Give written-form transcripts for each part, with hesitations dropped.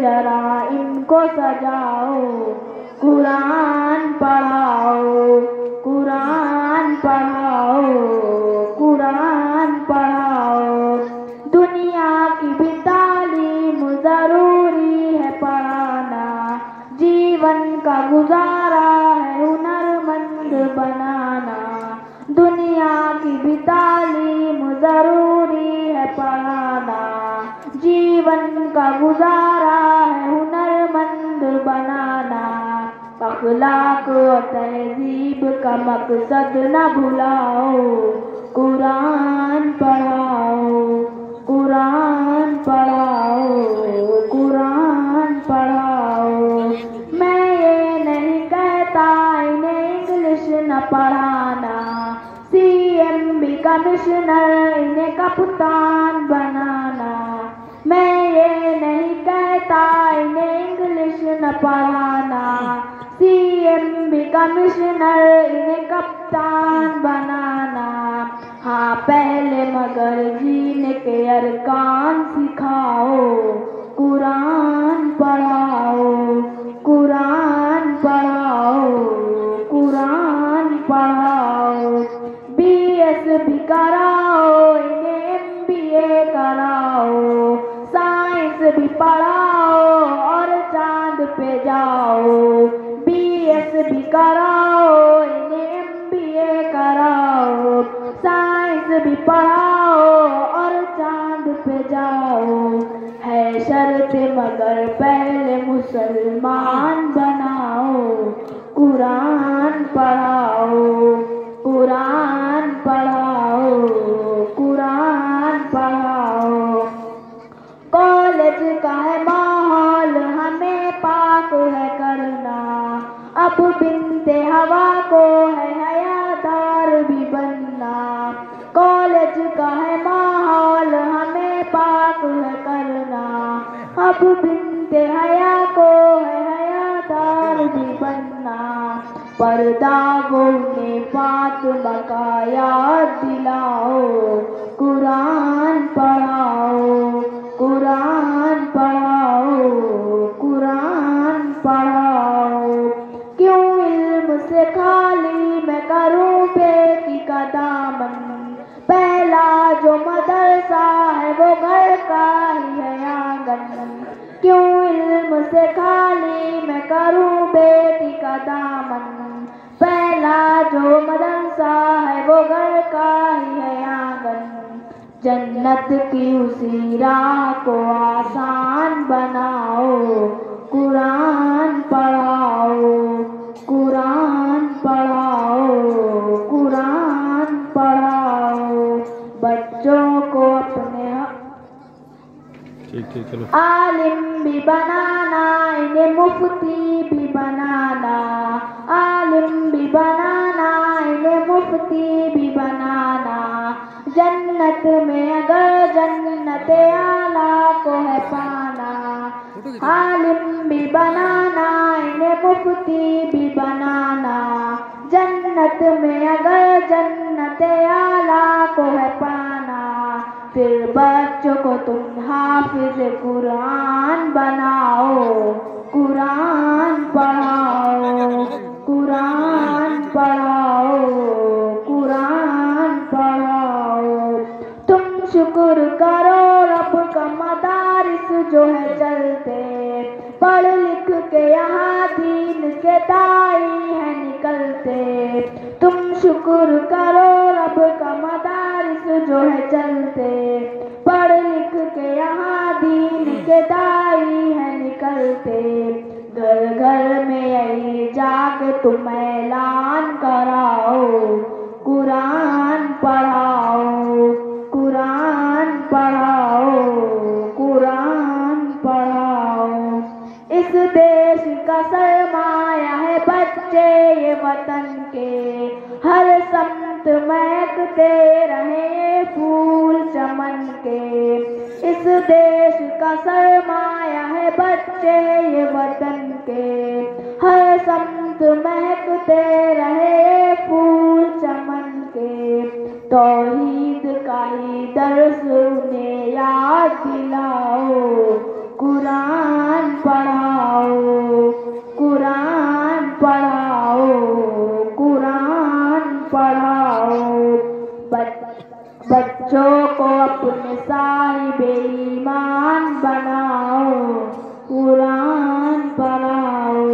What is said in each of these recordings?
जरा इनको सजाओ, कुरान पढ़ाओ, कुरान पढ़ाओ, कुरान पढ़ाओ। दुनिया की भी तालीम जरूरी है पढ़ाना, जीवन का गुजारा है हुनरमंद बनाना। दुनिया की भी तालीम जरूरी है पढ़ाना, जीवन का गुजारा है हुनरमंद बनाना। अखलाक और तहजीब का मकसद न भुलाओ, कुरान पढ़ाओ, कुरान पढ़ाओ, कुरान पढ़ाओ। मैं ये नहीं कहता इन्हें इंग्लिश न पढ़ाना, CMB कमिश्नर इन्हें कप्तान बनाना। मैं ये नहीं कहता इन्हें इंग्लिश न पढ़ाना, CMB कमिश्नर इन्हें कप्तान बनाना। हाँ पहले मगर जीने के अरकान सिखाओ, कुरान पढ़ाओ, कुरान पढ़ाओ, कुरान पढ़ाओ। BS भी कराओ, इन्हें MBA कराओ, साइंस भी पढ़ाओ और चांद पे जाओ। BS भी कराओ, इन्हें MBA कराओ, साइंस भी पढ़ाओ और चांद पे जाओ। है शर्त मगर पहले मुसलमान बनाओ, कुरान पढ़ाओ, कुरान पढ़ाओ, कुरान पढ़ाओ। कॉलेज का है माहौल हमें पाक है करना, अब बिनते हवा को है हयादार भी बनना। कॉलेज का है माहौल हमें पाक है करना, अब बिनते हया को है हयादार भी बनना। पर्दा ने फातिमा का याद दिलाओ, कुरान पढ़ाओ, कुरान पढ़ाओ, कुरान पढ़ाओ। क्यों इल्म से खाली मैं करूं बेटी का दामन, पहला जो मदरसा है वो घर का ही है आंगन। क्यों इल्म से खाली मैं करूं बेटी का दामन, पहला जो मदरसा है वो घर का ही है आंगन। जन्नत की उसी राह को आसान बनाओ, कुरान पढ़ाओ, कुरान पढ़ाओ, कुरान पढ़ाओ। बच्चों को अपने ठीक चलो। आलिम भी बनाना, इन्हें मुफ्ती भी बनाना, आलिम भी बनाना, इन्हें मुफ्ती भी बनाना। जन्नत में अगर जन्नत आला को है पाना, आलिम भी बनाना, इन्हें मुफ्ती भी बनाना। जन्नत में अगर जन्नत आला को है पाना, फिर बच्चों को तुम हाफिज कुरान बनाओ, कुरान पढ़ाओ, कुरान पढ़ाओ, कुरान पढ़ाओ। तुम शुक्र करो रब का मदारिस जो है चलते, पढ़ लिख के यहाँ दीन के दाई है निकलते। तुम शुक्र करो रब का मदारिस जो है चलते, पढ़ लिख के यहाँ दीन के दाई है निकलते। घर घर में यही जाके तुम ऐलान कराओ, कुरान पढ़ाओ, कुरान पढ़ाओ, कुरान पढ़ाओ। इस देश का सरमाया है बच्चे ये वतन के, हर समत महकते रहे फूल चमन के। इस देश का सरमाया है बच्चे ये वतन के, हर समत महकते रहे फूल चमन के। तौहीद का ही दर्स उन्हें याद दिलाओ, कुरान पढ़ाओ। बच्चों को अपने साहिबे ईमान बनाओ। कुरान पढ़ाओ,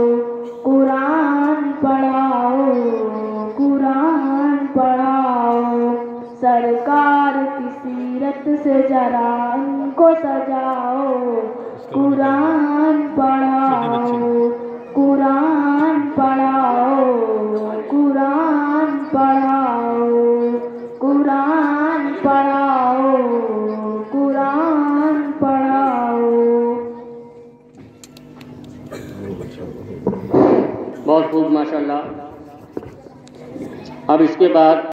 कुरान पढ़ाओ, कुरान पढ़ाओ। सरकार की सीरत से जरा उनको सजाओ। कुरान पढ़ाओ, कुरान पढ़ाओ, कुरान पढ़ाओ, कुरान पढ़ाओ, कुरान पढ़ाओ। बहुत खूब माशाअल्लाह। अब इसके बाद